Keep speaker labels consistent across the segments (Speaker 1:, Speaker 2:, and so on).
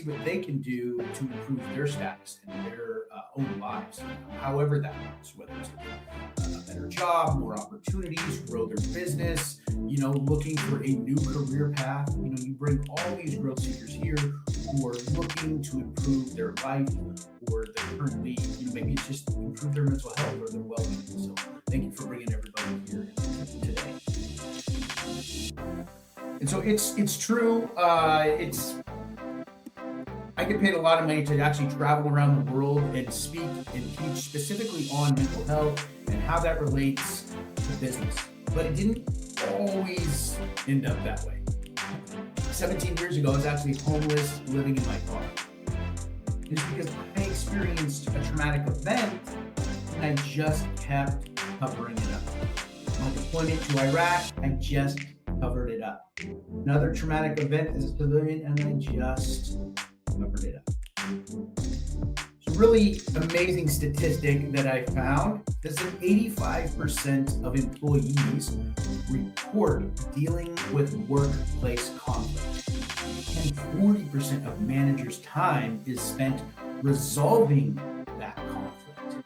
Speaker 1: see what they can do to improve their status in their own lives, however that looks, whether it's a better job, more opportunities, grow their business, looking for a new career path. You bring all these growth seekers here who are looking to improve their life, or they're currently, maybe it's just improve their mental health or their well-being. So thank you for bringing everybody here today. And so it's true. I get paid a lot of money to actually travel around the world and speak and teach specifically on mental health and how that relates to business. But it didn't always end up that way. 17 years ago, I was actually homeless, living in my car. It's because I experienced a traumatic event and I just kept covering it up. My deployment to Iraq, I just covered it up. Another traumatic event as a civilian, and I just covered it up. It's a really amazing statistic that I found is that 85% of employees report dealing with workplace conflict, and 40% of managers' time is spent resolving that conflict,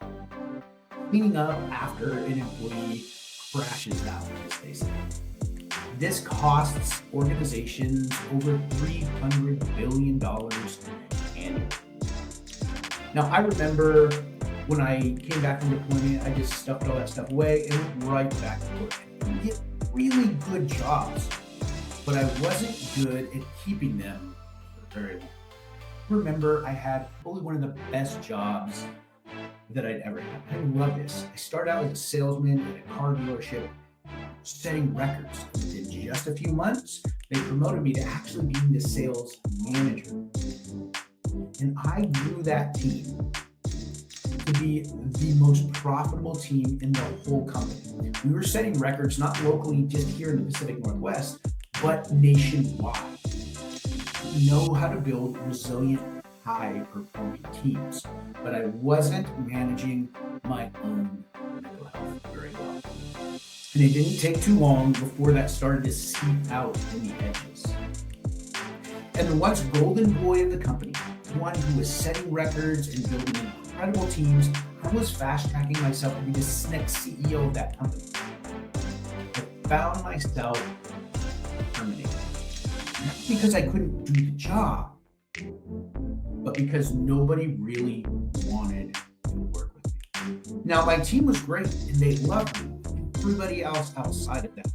Speaker 1: cleaning up after an employee crashes out, as they say. This costs organizations over $300 billion annually. Now, I remember when I came back from deployment, I just stuffed all that stuff away and went right back to work. I get really good jobs, but I wasn't good at keeping them for very long. Remember, I had probably one of the best jobs that I'd ever had. I love this. I started out as a salesman at a car dealership, setting records. In just a few months, they promoted me to actually being the sales manager. And I grew that team to be the most profitable team in the whole company. We were setting records not locally, just here in the Pacific Northwest, but nationwide. We know how to build resilient, high-performing teams, but I wasn't managing my own mental health very well. And it didn't take too long before that started to seep out in the edges. And the once golden boy of the company, the one who was setting records and building incredible teams, I was fast-tracking myself to be the next CEO of that company. I found myself terminated. Not because I couldn't do the job, but because nobody really wanted to work with me. Now, my team was great and they loved me. Everybody else outside of that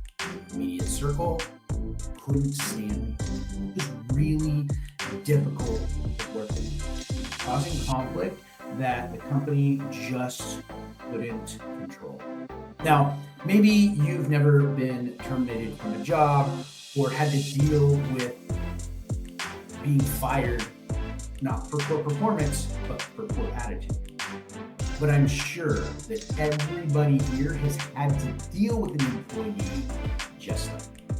Speaker 1: immediate circle couldn't stand me. It was really difficult to work with, causing conflict that the company just couldn't control. Now, maybe you've never been terminated from a job or had to deal with being fired, not for poor performance, but for poor attitude. But I'm sure that everybody here has had to deal with an employee just like me.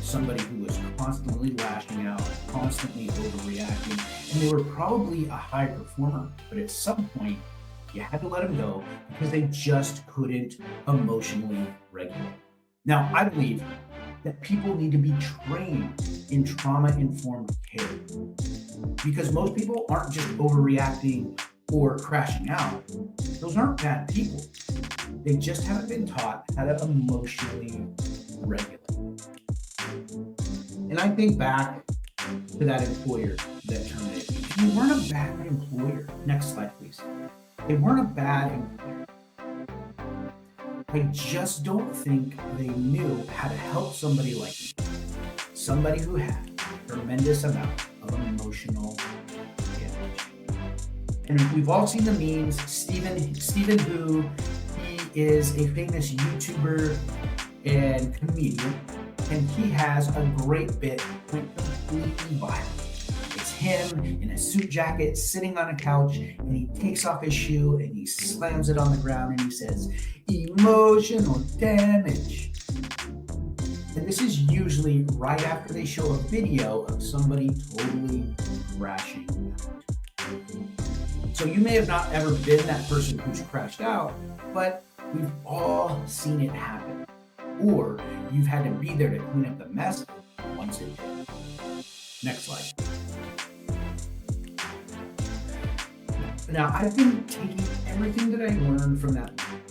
Speaker 1: Somebody who was constantly lashing out, constantly overreacting, and they were probably a high performer, but at some point you had to let them go because they just couldn't emotionally regulate. Now, I believe that people need to be trained in trauma-informed care because most people aren't just overreacting or crashing out. Those aren't bad people. They just haven't been taught how to emotionally regulate. And I think back to that employer that terminated me. They weren't a bad employer. Next slide, please. They weren't a bad employer. I just don't think they knew how to help somebody like me. Somebody who had a tremendous amount of emotional damage. And we've all seen the memes. Stephen who, he is a famous YouTuber and comedian, and he has a great bit went completely viral. It's him in a suit jacket sitting on a couch, and he takes off his shoe and he slams it on the ground and he says, "Emotional damage." And this is usually right after they show a video of somebody totally crashing out. So you may have not ever been that person who's crashed out, but we've all seen it happen. Or you've had to be there to clean up the mess once it did. Next slide. Now, I've been taking everything that I learned from that moment.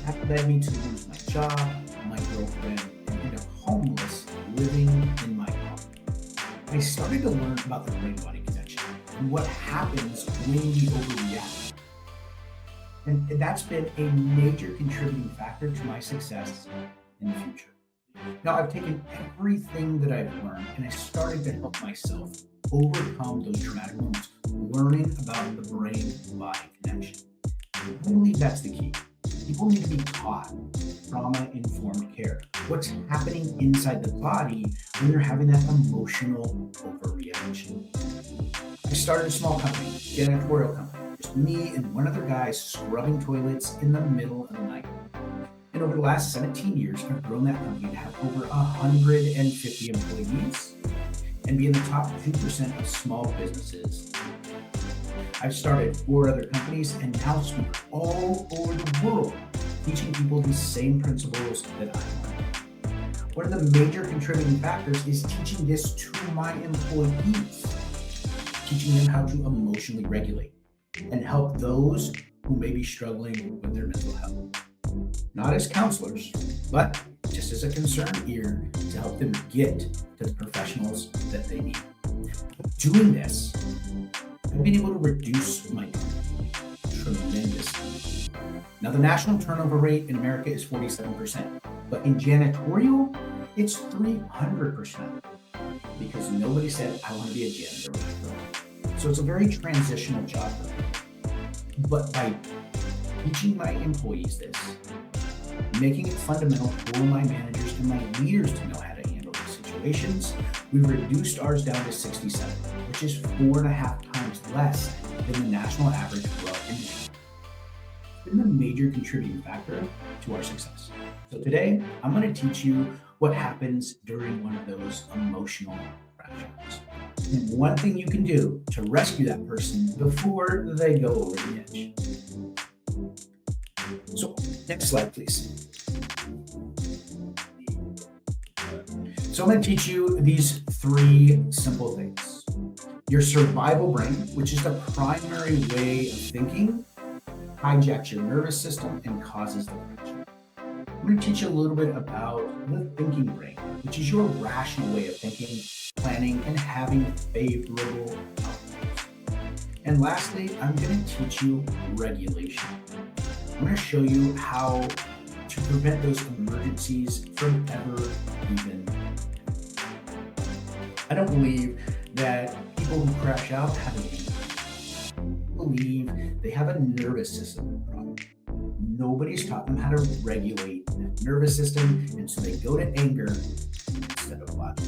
Speaker 1: That led me to lose my job, my girlfriend, and end up homeless, living in my home. I started to learn about the brain-body connection and what happens when we overreact. And that's been a major contributing factor to my success in the future. Now, I've taken everything that I've learned and I started to help myself overcome those traumatic moments, learning about the brain-body connection. I believe that's the key. People need to be taught trauma-informed care. What's happening inside the body when you're having that emotional overreaction. I started a small company, janitorial company. Just me and one other guy scrubbing toilets in the middle of the night. And over the last 17 years, I've grown that company to have over 150 employees and be in the top 2% of small businesses. I've started 4 other companies and now speak all over the world, teaching people these same principles that I learned. One of the major contributing factors is teaching this to my employees, teaching them how to emotionally regulate and help those who may be struggling with their mental health. Not as counselors, but just as a concerned ear to help them get to the professionals that they need. Doing this, I've been able to reduce my company tremendously. Now, the national turnover rate in America is 47%, but in janitorial, it's 300% because nobody said, I want to be a janitor. So it's a very transitional job for me. But by teaching my employees this, making it fundamental for my managers and my leaders to know how to handle these situations, we reduced ours down to 67, which is 4.5 times less than the national average for our industry. It's been a major contributing factor to our success. So today, I'm going to teach you what happens during one of those emotional crashes. And one thing you can do to rescue that person before they go over the edge. So, next slide, please. So I'm going to teach you these 3 simple things. Your survival brain, which is the primary way of thinking, hijacks your nervous system and causes depression. I'm going to teach you a little bit about the thinking brain, which is your rational way of thinking, planning, and having favorable outcomes. And lastly, I'm going to teach you regulation. I'm going to show you how to prevent those emergencies from ever even happening. I don't believe that people who crash out have an anger. I believe they have a nervous system problem. Nobody's taught them how to regulate that nervous system, and so they go to anger instead of logic.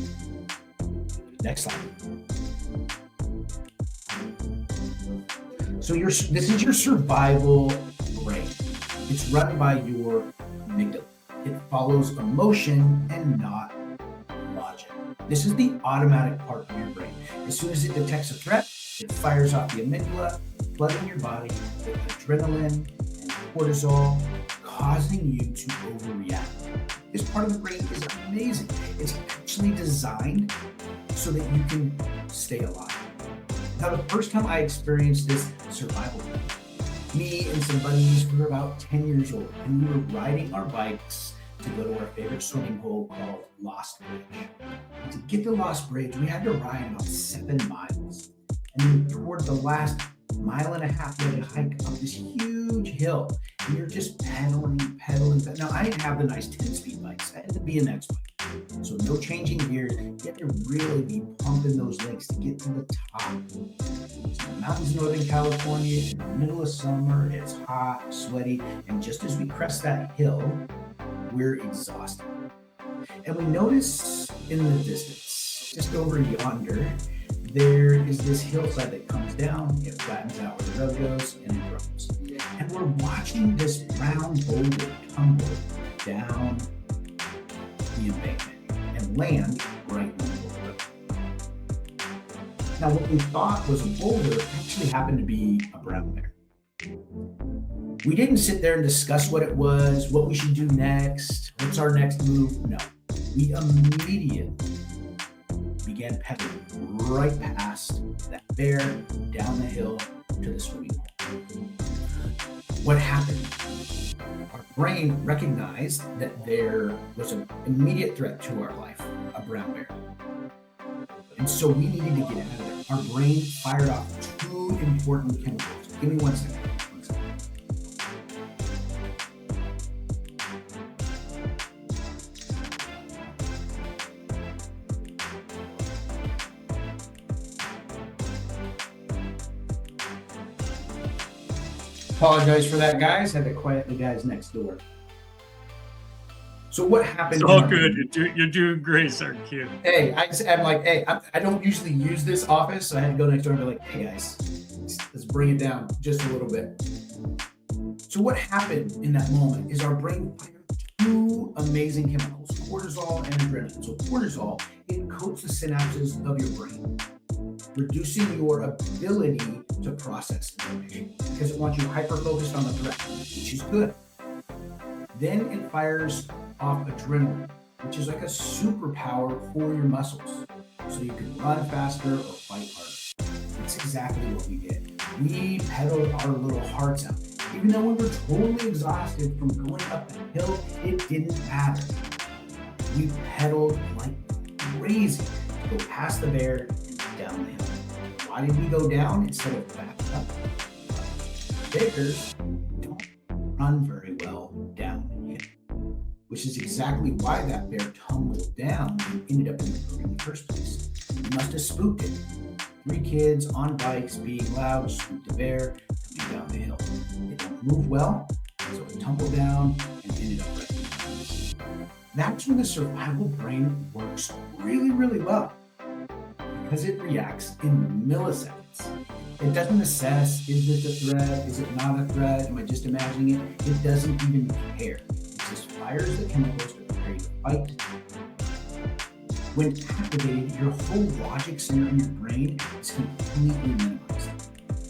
Speaker 1: Next slide. So this is your survival brain. It's run by your amygdala. It follows emotion and not logic. This is the automatic part of your brain. As soon as it detects a threat, it fires off the amygdala, flooding your body with adrenaline and cortisol, causing you to overreact. This part of the brain is amazing. It's actually designed so that you can stay alive. Now, the first time I experienced this survival brain, me and some buddies, we were about 10 years old, and we were riding our bikes to go to our favorite swimming hole called Lost Bridge. And to get to Lost Bridge, we had to ride about 7 miles. And then toward the last 1.5 miles, we had to hike up this huge hill. And you're just pedaling. Now, I didn't have the nice 10-speed bikes. I had the BMX bike. So no changing gears. You have to really be pumping those legs to get to the top. It's the mountains of Northern California in the middle of summer. It's hot, sweaty, and just as we crest that hill, we're exhausted. And we notice in the distance, just over yonder, there is this hillside that comes down, it flattens out where the road goes, and it drops. And we're watching this brown boulder tumble down the embankment and land right in the middle of the road. Now, what we thought was a boulder actually happened to be a brown bear. We didn't sit there and discuss what it was, what we should do next, what's our next move. No, we immediately began pedaling right past that bear down the hill to the swimming hole. what happened? Our brain recognized that there was an immediate threat to our life, a brown bear. And so we needed to get out of there. Our brain fired off two important chemicals. Give me 1 second. Apologize for that, guys. Had to quiet the guys next door. So what happened?
Speaker 2: It's all good. You're doing great, sir. Q.
Speaker 1: Hey, I'm like, hey, I don't usually use this office, so I had to go next door and be like, hey guys, let's bring it down just a little bit. So what happened in that moment is our brain fired two amazing chemicals, cortisol and adrenaline. So cortisol, it coats the synapses of your brain, reducing your ability to process information because it wants you hyper-focused on the threat, which is good. Then it fires off adrenaline, which is like a superpower for your muscles, so you can run faster or fight harder. That's exactly what we did. We pedaled our little hearts out. Even though we were totally exhausted from going up the hill, it didn't matter. We pedaled like crazy to go past the bear and down the hill. Why did we go down instead of back up? Bakers don't run very well downhill, which is exactly why that bear tumbled down and ended up in the road in the first place. You must have spooked it. 3 kids on bikes being loud spooked the bear coming down the hill. It didn't move well, so it tumbled down and ended up right in. That's when the survival brain works really, really well, because it reacts in milliseconds. It doesn't assess, is this a threat? Is it not a threat? Am I just imagining it? It doesn't even care. It just fires the chemicals to prepare you to fight. When activated, your whole logic center in your brain is completely minimized.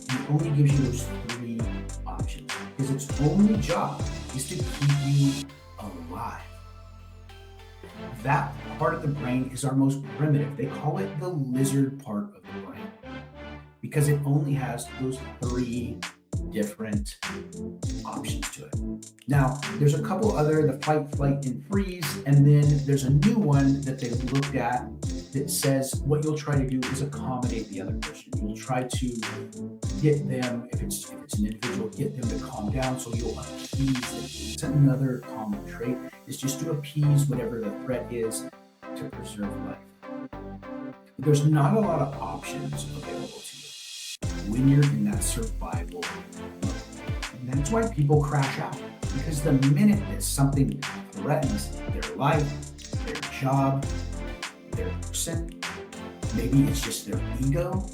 Speaker 1: And it only gives you those 3 options, because its only job is to keep you alive. That part of the brain is our most primitive. They call it the lizard part of the brain, because it only has those 3 different options to it. Now, there's a couple other, the fight, flight, and freeze, and then there's a new one that they looked at that says what you'll try to do is accommodate the other person. You'll try to get them, if it's an individual, get them to calm down, so you'll appease them. It's another common trait, is just to appease whatever the threat is to preserve life. But there's not a lot of options available to you when you're in that survival mode. And that's why people crash out, because the minute that something threatens their life, their job, their person, maybe it's just their ego,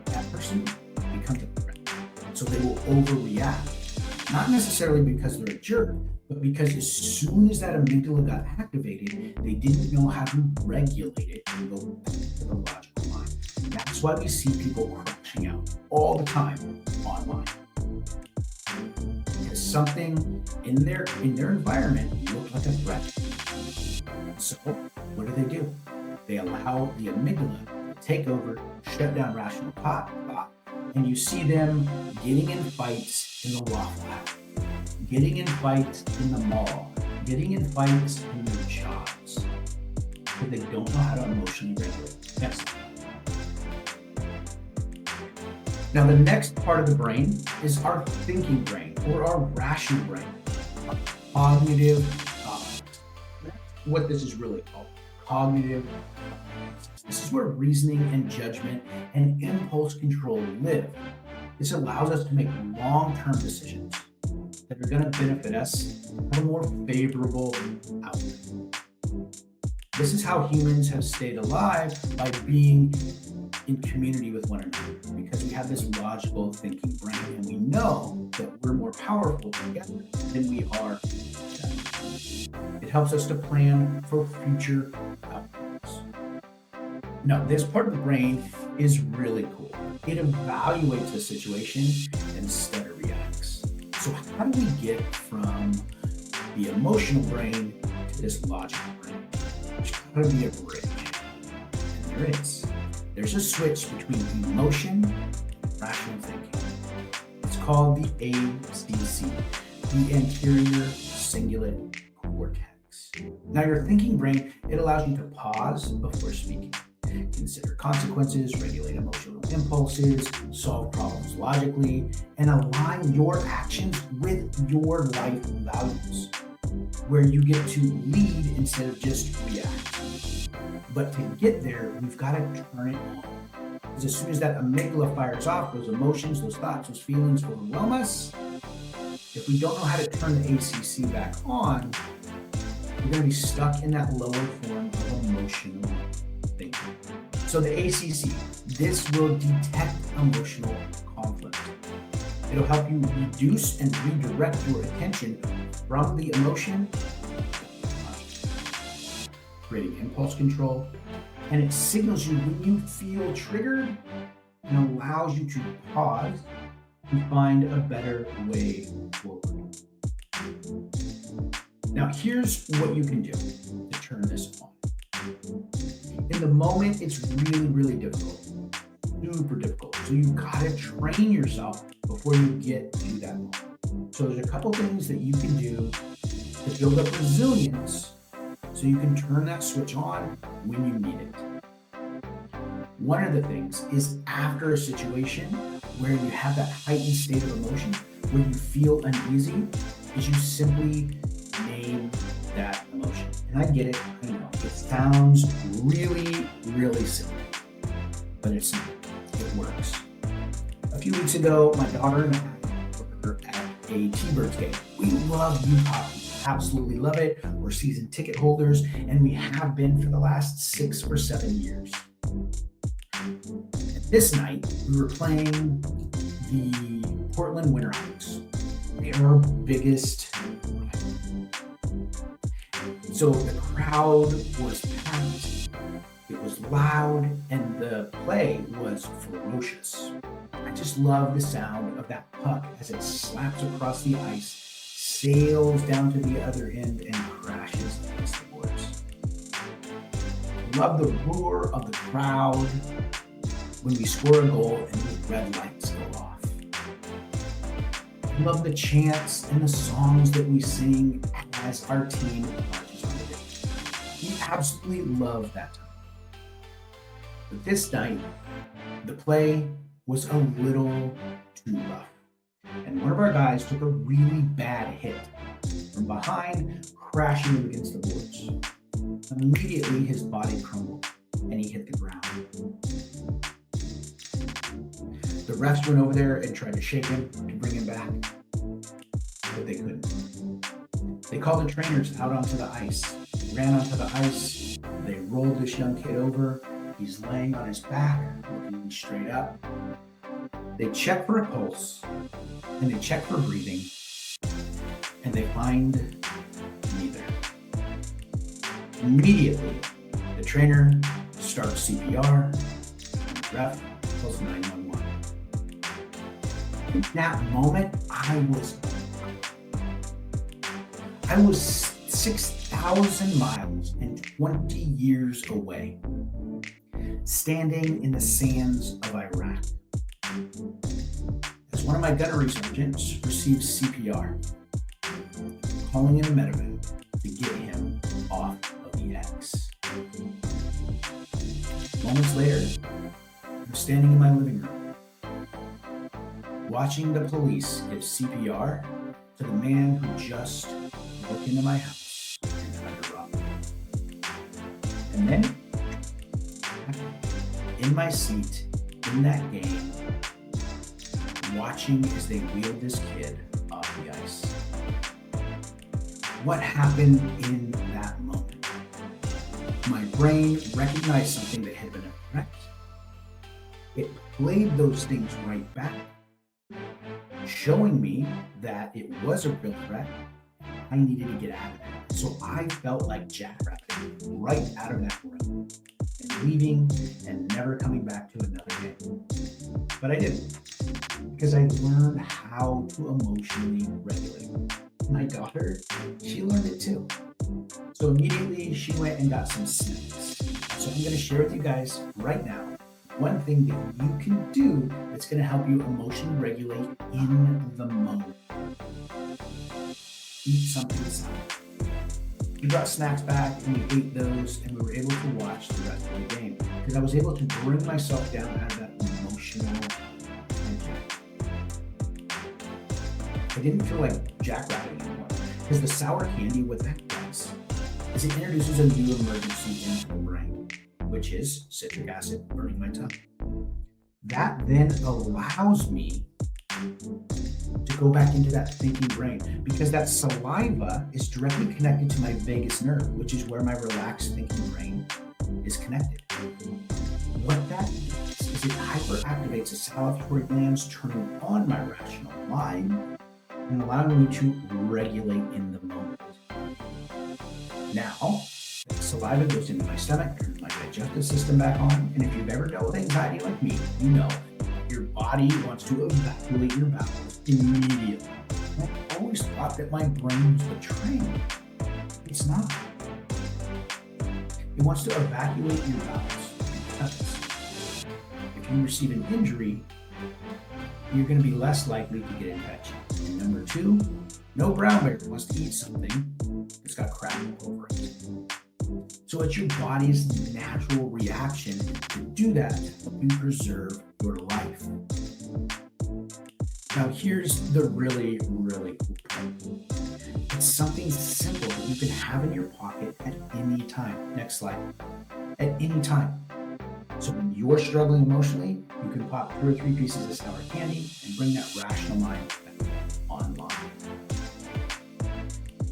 Speaker 1: that person becomes a threat. So they will overreact, not necessarily because they're a jerk, but because as soon as that amygdala got activated, they didn't know how to regulate it and go back to the logical mind. And that's why we see people crashing out all the time online, because something in their environment looked like a threat. So what do? They allow the amygdala to take over, shut down rational thought, and you see them getting in fights in the Waffle House, getting in fights in the mall, getting in fights in their jobs, because they don't know how to emotionally regulate. Yes. Now, the next part of the brain is our thinking brain, or our rational brain, our cognitive thought. That's what this is really called, cognitive. This is where reasoning and judgment and impulse control live. This allows us to make long-term decisions that are going to benefit us at a more favorable outcome. This is how humans have stayed alive, by being in community with one another, because we have this logical thinking brain, and we know that we're more powerful together than we are together. It helps us to plan for future outcomes. Now, this part of the brain is really cool. It evaluates the situation instead of reacts. So how do we get from the emotional brain to this logical brain? There's got to be a bridge. And there is. There's a switch between emotion and rational thinking. It's called the ACC, the anterior cingulate cortex. Now, your thinking brain, it allows you to pause before speaking, consider consequences, regulate emotional impulses, solve problems logically, and align your actions with your life values, where you get to lead instead of just react. But to get there, we've got to turn it on. Because as soon as that amygdala fires off, those emotions, those thoughts, those feelings overwhelm us. If we don't know how to turn the ACC back on, we're going to be stuck in that lower form of emotional thinking. So the ACC, this will detect emotional conflict. It'll help you reduce and redirect your attention from the emotion, creating impulse control, and it signals you when you feel triggered and allows you to pause and find a better way forward. Now, here's what you can do to turn this on. In the moment, it's really, really difficult, super difficult. So you've got to train yourself before you get to that moment. So there's a couple things that you can do to build up resilience so you can turn that switch on when you need it. One of the things is after a situation where you have that heightened state of emotion, where you feel uneasy, is you simply name that emotion. And I get it, I know, it sounds really, really simple, but it's simple, it works. A few weeks ago, my daughter and I were at a T-Birds game. We love hockey, absolutely love it. We're season ticket holders, and we have been for the last 6 or 7 years. This night, we were playing the Portland Winterhawks. They're our biggest rival. So the crowd was packed, it was loud, and the play was ferocious. I just love the sound of that puck as it slaps across the ice, sails down to the other end, and crashes against the boards. I love the roar of the crowd when we score a goal and the red lights go off. I love the chants and the songs that we sing as our team marches on the pitch. We absolutely love that time. But this night, the play was a little too rough. And one of our guys took a really bad hit from behind, crashing against the boards. Immediately, his body crumbled and he hit the ground. The refs went over there and tried to shake him to bring him back, but they couldn't. They called the trainers out onto the ice. They ran onto the ice. They rolled this young kid over. He's laying on his back, looking straight up. They check for a pulse, and they check for breathing, and they find neither. Immediately, the trainer starts CPR, and the ref calls 911. In that moment, I was 6,000 miles and 20 years away, standing in the sands of Iraq. As one of my gunnery sergeants received CPR, calling in a medevac to get him off of the X. Moments later, I'm standing in my living room, watching the police give CPR to the man who just broke into my house and tried to rob me. And then, in my seat, in that game, watching as they wheeled this kid off the ice. What happened in that moment? My brain recognized something that had been a threat. It played those things right back, showing me that it was a real threat. I needed to get out of there. So I felt like jackrabbit right out of that room and leaving and never coming back to another game. But I didn't, because I learned how to emotionally regulate. My daughter, she learned it too. So immediately she went and got some snippets. So I'm going to share with you guys right now one thing that you can do that's going to help you emotionally regulate in the moment. Eat something sour. We brought snacks back and we ate those, and we were able to watch the rest of the game because I was able to bring myself down out of that emotional tension. I didn't feel like jackrabbit anymore because the sour candy, what that does is it introduces a new emergency into the brain, which is citric acid burning my tongue. That then allows me to go back into that thinking brain because that saliva is directly connected to my vagus nerve, which is where my relaxed thinking brain is connected. What that means is it hyperactivates the salivatory glands, turning on my rational mind and allowing me to regulate in the moment. Now, the saliva goes into my stomach, turns my digestive system back on, and if you've ever dealt with anxiety like me, you know your body wants to evacuate your bowels immediately. I always thought that my brain was betraying me. It's not. It wants to evacuate your bowels because if you receive an injury, you're going to be less likely to get infection. And number two, no brown bear wants to eat something that's got crap over it. So it's your body's natural reaction to do that to help you preserve your life. Now here's the really, really cool part. It's something simple that you can have in your pocket at any time. Next slide. At any time. So when you're struggling emotionally, you can pop 2 or 3 pieces of sour candy and bring that rational mind back online.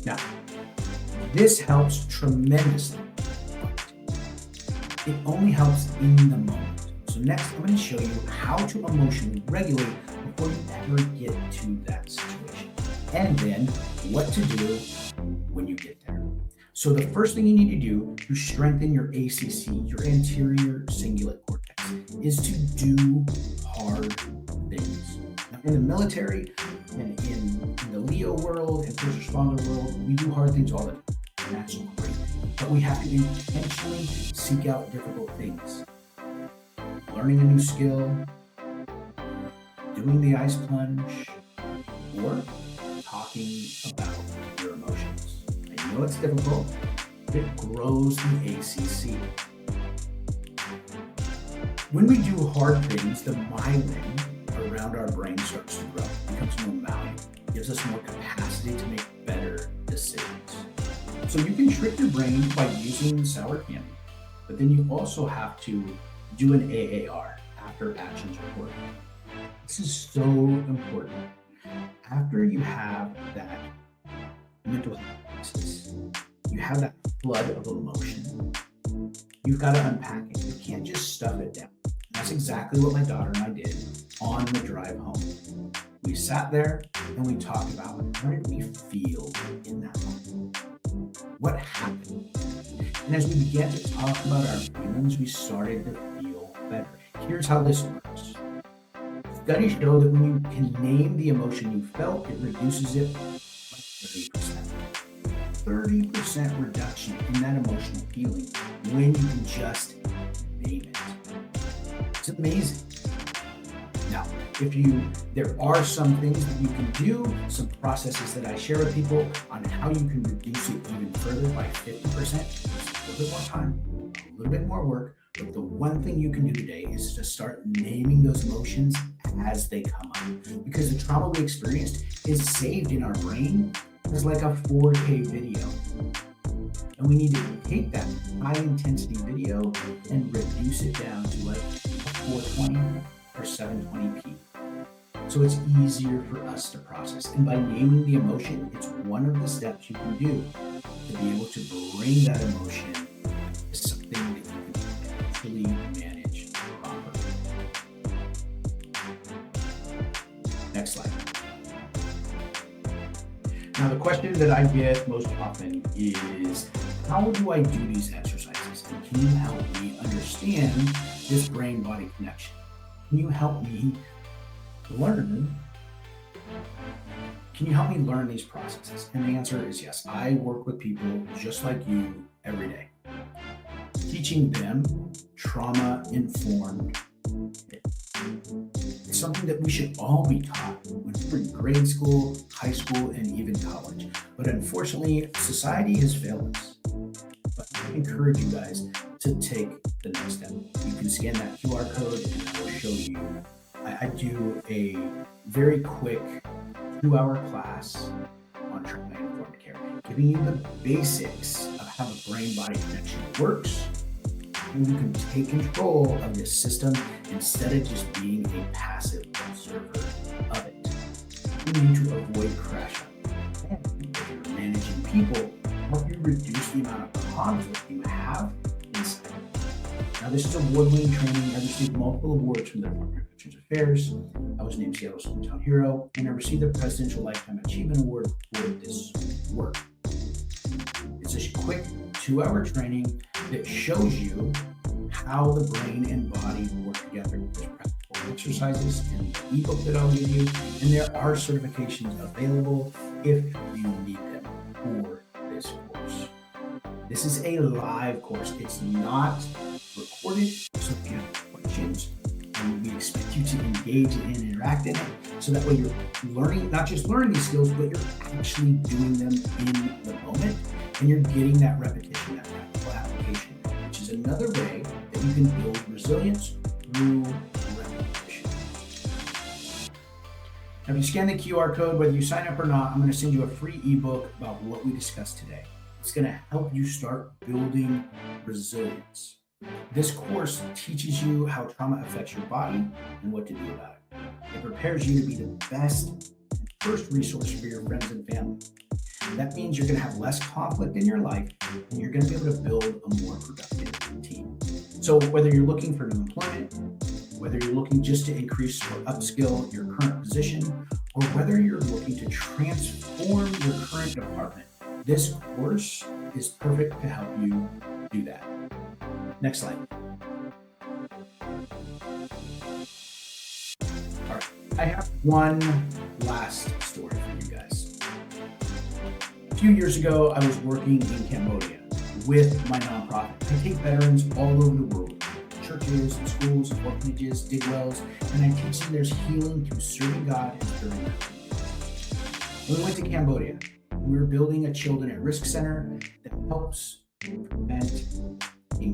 Speaker 1: Now, this helps tremendously. It only helps in the moment. So next, I'm going to show you how to emotionally regulate before you ever get to that situation. And then what to do when you get there. So the first thing you need to do to strengthen your ACC, your anterior cingulate cortex, is to do hard things. Now, in the military and in the Leo world and first responder world, we do hard things all the time. And that's great. But we have to intentionally seek out difficult things. Learning a new skill, doing the ice plunge, or talking about your emotions. I know it's difficult, but it grows the ACC. When we do hard things, the myelin around our brain starts to grow, becomes more malleable, gives us more capacity to make better decisions. So you can trick your brain by using sour candy, but then you also have to do an AAR, after actions report. This is so important. After you have that mental health crisis, you have that flood of emotion, you've got to unpack it. You can't just stuff it down. That's exactly what my daughter and I did on the drive home. We sat there and we talked about how did we feel in that moment? What happened? And as we began to talk about our feelings, we started to feel better. Here's how this works. Studies show that when you can name the emotion you felt, it reduces it by 30%. 30% reduction in that emotional feeling when you can just name it. It's amazing. Now, there are some things that you can do, some processes that I share with people on how you can reduce it even further by 50%. It's a little bit more time, a little bit more work, but the one thing you can do today is to start naming those emotions as they come up. Because the trauma we experienced is saved in our brain as like a 4K video. And we need to take that high intensity video and reduce it down to like a 420 or 720p. So it's easier for us to process. And by naming the emotion, it's one of the steps you can do to be able to bring that emotion to something that you can actually manage properly. Next slide. Now, the question that I get most often is, how do I do these exercises? And can you help me understand this brain-body connection? Can you help me learn these processes? And the answer is yes. I work with people just like you every day, teaching them trauma-informed It's something that we should all be taught when we're in grade school, high school, and even college. But unfortunately, society has failed us. But I encourage you guys to take the next step. You can scan that QR code and I will show you. I do a very quick 2-hour class on trauma-informed care, giving you the basics of how the brain-body connection works, and you can take control of this system instead of just being a passive observer of it. You need to avoid crash out. If you're managing people, help you reduce the amount of conflict you have inside. Now, this is award-winning training. I received multiple awards from the Department of Veterans Affairs. I was named Seattle's Hometown Hero, and I received the Presidential Lifetime Achievement Award for this work. It's a quick 2-hour training that shows you how the brain and body work together. There's practical exercises in the ebook that I'll give you, and there are certifications available if you need them for this course. This is a live course. It's not recorded, so if you have questions, and we expect you to engage and interact in it, so that way you're learning, not just learning these skills, but you're actually doing them in the moment, and you're getting that repetition, that practical application, which is another way that you can build resilience through repetition. Now, if you scan the QR code, whether you sign up or not, I'm going to send you a free ebook about what we discussed today. It's going to help you start building resilience. This course teaches you how trauma affects your body and what to do about it. It prepares you to be the best and first resource for your friends and family. That means you're going to have less conflict in your life, and you're going to be able to build a more productive team. So whether you're looking for new employment, whether you're looking just to increase or upskill your current position, or whether you're looking to transform your current department, this course is perfect to help you do that. Next slide. All right, I have one last story for you guys. A few years ago, I was working in Cambodia with my nonprofit. I take veterans all over the world, churches and schools, orphanages, dig wells, and I teach them there's healing through serving God and serving their community. When we went to Cambodia, we were building a children at risk center that helps prevent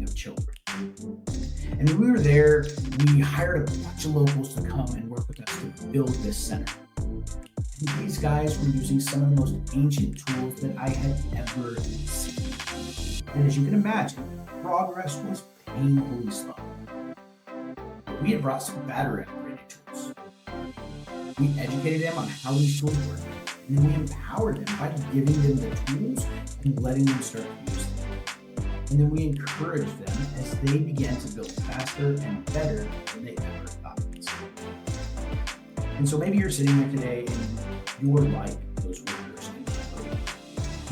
Speaker 1: of children. And when we were there, we hired a bunch of locals to come and work with us to build this center. And these guys were using some of the most ancient tools that I had ever seen. And as you can imagine, progress was painfully slow. But we had brought some battery operated tools. We educated them on how these tools work, and then we empowered them by giving them the tools and letting them start to use them. And then we encouraged them as they began to build faster and better than they ever thought possible. And so maybe you're sitting here today and you're like those workers in Cambodia.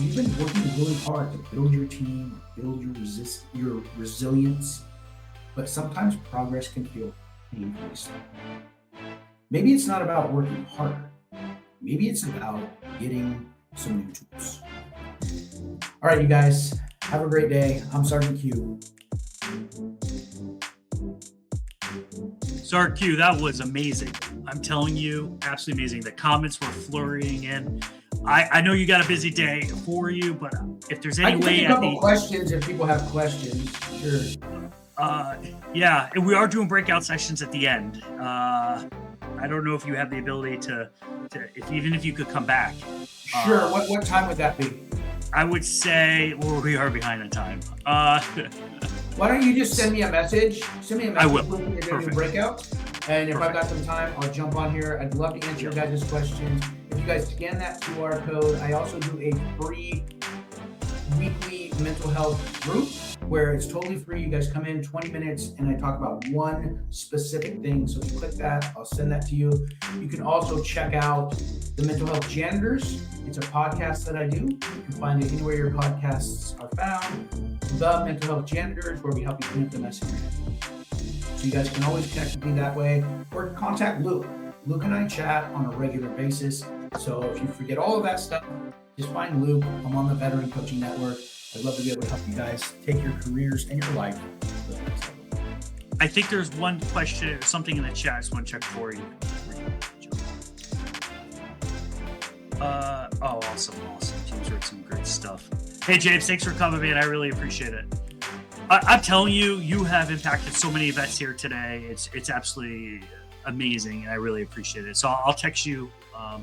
Speaker 1: You've been working really hard to build your team, build your resilience, but sometimes progress can feel painfully slow. Maybe it's not about working harder. Maybe it's about getting some new tools. All right, you guys. Have a great day. I'm Sergeant Q.
Speaker 2: Sergeant Q, that was amazing. I'm telling you, absolutely amazing. The comments were flurrying in. I know you got a busy day for you, but if there's any way,
Speaker 1: I can take a couple questions if people have questions. Sure.
Speaker 2: Yeah, and we are doing breakout sessions at the end. I don't know if you have the ability to even if you could come back.
Speaker 1: Sure. What time would that be?
Speaker 2: I would say, well, we are behind on time.
Speaker 1: Why don't you just send me a message? Send me a message.
Speaker 2: I will.
Speaker 1: You're going to do
Speaker 2: Perfect.
Speaker 1: breakout. And if I've
Speaker 2: Perfect.
Speaker 1: got some time, I'll jump on here. I'd love to answer your guys' questions. If you guys scan that QR code, I also do a free weekly mental health group where it's totally free. You guys come in 20 minutes and I talk about one specific thing. So if you click that, I'll send that to you. You can also check out the Mental Health Janitors. It's a podcast that I do. You can find it anywhere your podcasts are found. The Mental Health Janitors, where we help you clean up the mess in your head. So you guys can always connect with me that way, or contact Luke. Luke and I chat on a regular basis. So if you forget all of that stuff, just find Luke. I'm on the Veteran Coaching Network. I'd love to be able to help you guys take your careers and your life to the next level.
Speaker 2: I think there's one question or something in the chat. I just want to check for you. Oh, awesome. James wrote some great stuff. Hey, James, thanks for coming, man. I really appreciate it. I'm telling you, you have impacted so many events here today. It's absolutely amazing, and I really appreciate it. So I'll text you,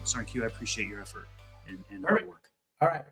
Speaker 2: Sergeant Q. I appreciate your effort and hard work.
Speaker 1: All right.